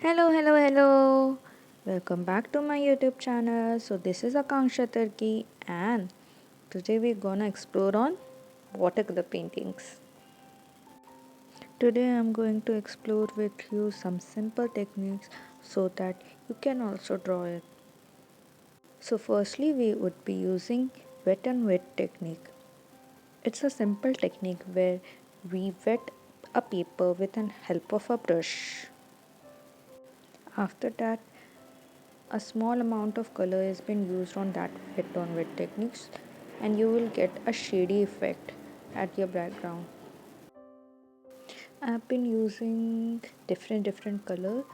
Hello. Welcome back to my YouTube channel. So this is Akanksha Turkey and today we're gonna explore on watercolor paintings. Today I'm going to explore with you some simple techniques so that you can also draw it. So firstly we would be using wet and wet technique. It's a simple technique where we wet a paper with the help of a brush. After that a small amount of color has been used on that wet on wet techniques and you will get a shady effect at your background. I have been using different color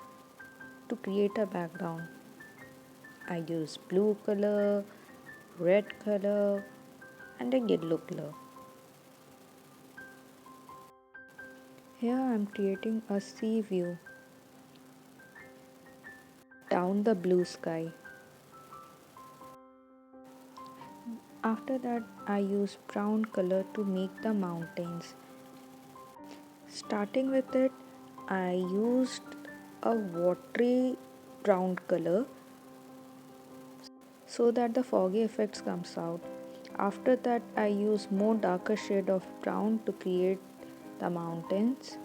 to create a background. I use blue color, red color and a yellow color. Here I am creating a sea view down the blue sky. After that I use brown color to make the mountains. Starting with it, I used a watery brown color so that the foggy effects comes out. After that, I use more darker shade of brown to create the mountains.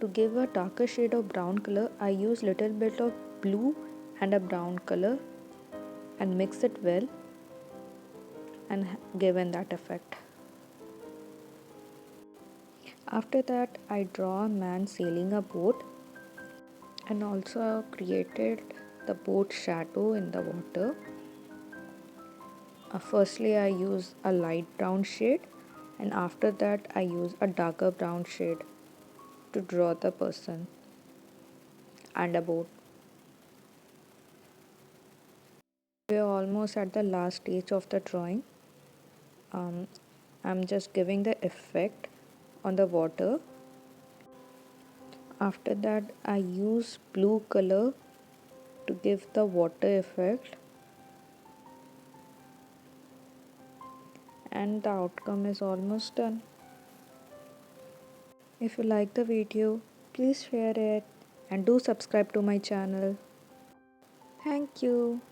To give a darker shade of brown color, I use little bit of blue and a brown color and mix it well and given that effect. After that, I draw a man sailing a boat and also created the boat shadow in the water. Firstly, I use a light brown shade and after that I use a darker brown shade to draw the person and a boat. We are almost at the last stage of the drawing. Um, I'm just giving the effect on the water. After that I use blue color to give the water effect and the outcome is almost done. If you like the video, please share it and do subscribe to my channel. Thank you.